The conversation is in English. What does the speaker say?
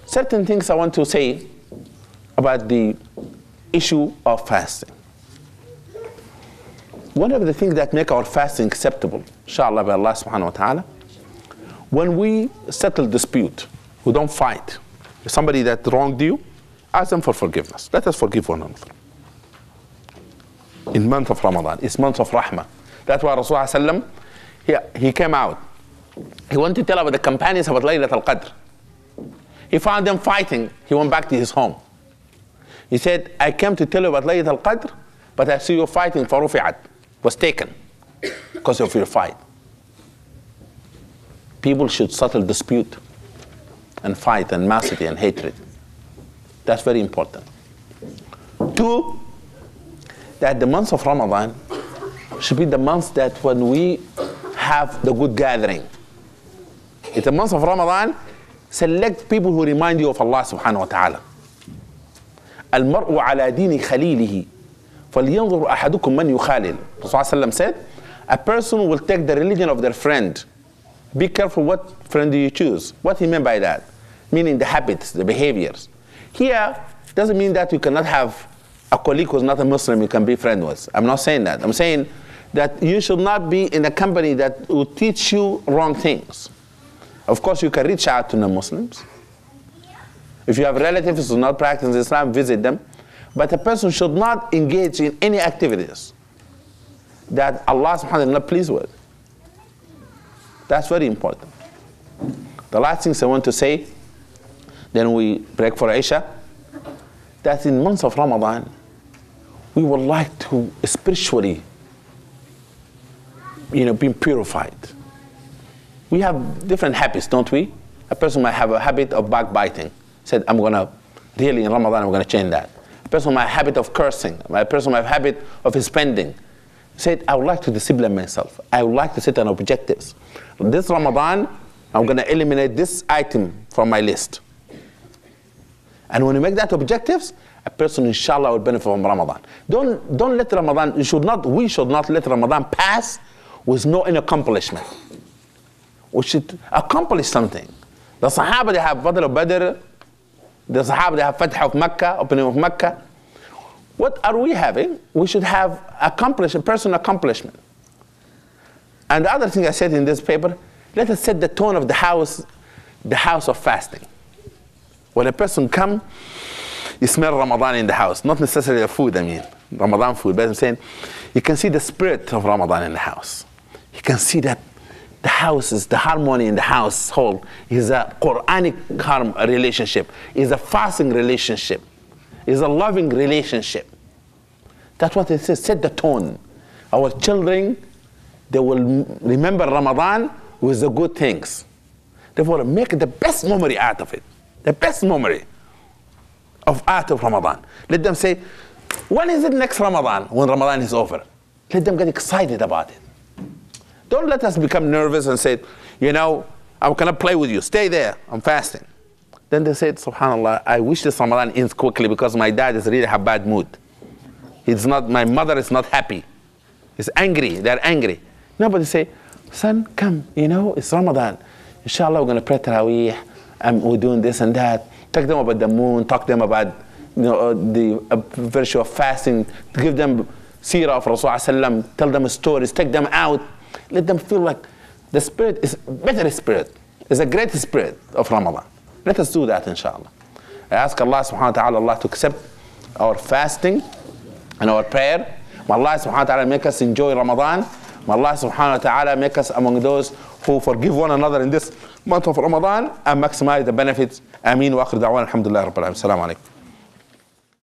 Certain things I want to say about the issue of fasting. One of the things that make our fasting acceptable, inshallah, by Allah subhanahu wa ta'ala, when we settle dispute, we don't fight. If somebody that wronged you, ask them for forgiveness. Let us forgive one another. In month of Ramadan, it's month of Rahmah. That's why Rasulullah sallam, he came out. He wanted to tell about the companions about Laylat al-Qadr. He found them fighting. He went back to his home. He said, I came to tell you about Laylat al-Qadr, but I see you fighting for Rufi'at. Was taken because of your fight. People should settle dispute and fight and animosity and hatred. That's very important. Two, that the month of Ramadan should be the month that when we have the good gathering. It's the month of Ramadan. Select people who remind you of Allah subhanahu wa ta'ala. Al-mar'u ala dini khalilihi falyanzur ahadukum man yukhalil. Rasulullah said, a person will take the religion of their friend. Be careful what friend do you choose. What he meant by that? Meaning the habits, the behaviors. Here, doesn't mean that you cannot have a colleague who's not a Muslim you can be friend with. I'm not saying that. I'm saying that you should not be in a company that will teach you wrong things. Of course, you can reach out to non-Muslims. If you have relatives who do not practice Islam, visit them. But a person should not engage in any activities that Allah subhanahu wa ta'ala is not pleased with. That's very important. The last things I want to say, then we break for Isha, that in months of Ramadan, we would like to spiritually, be purified. We have different habits, don't we? A person might have a habit of backbiting. Said, I'm going to, really in Ramadan, I'm going to change that. A person might have a habit of cursing. A person might have a habit of spending. Said, I would like to discipline myself. I would like to set an objectives. This Ramadan, I'm going to eliminate this item from my list. And when you make that objectives, a person, inshallah, will benefit from Ramadan. Don't let Ramadan, we should not let Ramadan pass with no accomplishment. We should accomplish something. The Sahaba, they have Battle of Badr. The Sahaba, they have Fatah of Mecca, opening of Mecca. What are we having? We should have a personal accomplishment. And the other thing I said in this paper, let us set the tone of the house of fasting. When a person comes, you smell Ramadan in the house. Not necessarily food, Ramadan food. But I'm saying, you can see the spirit of Ramadan in the house. You can see that the harmony in the household is a Quranic relationship, is a fasting relationship, is a loving relationship. That's what it says, set the tone. Our children, they will remember Ramadan with the good things. Therefore, make the best memory out of it. The best memory out of Ramadan. Let them say, when is it next Ramadan? When Ramadan is over. Let them get excited about it. Don't let us become nervous and say, I'm going to play with you. Stay there. I'm fasting. Then they said, subhanAllah, I wish this Ramadan ends quickly because my dad is really in a bad mood. My mother is not happy. He's angry. They're angry. Nobody say, son, come. It's Ramadan. Inshallah, we're going to pray Taraweeh. And we're doing this and that. Talk them about the moon. Talk them about the virtue of fasting. Give them seerah of Rasulullah. Tell them stories. Take them out. Let them feel like the spirit is a better spirit. It's a great spirit of Ramadan. Let us do that, inshallah. I ask Allah subhanahu wa ta'ala Allah to accept our fasting and our prayer. May Allah subhanahu wa ta'ala make us enjoy Ramadan. May Allah subhanahu wa ta'ala make us among those who forgive one another in this month of Ramadan and maximize the benefits. Ameen wa akhir da'wan alhamdulillah rabbil alamin. Assalamu alaikum.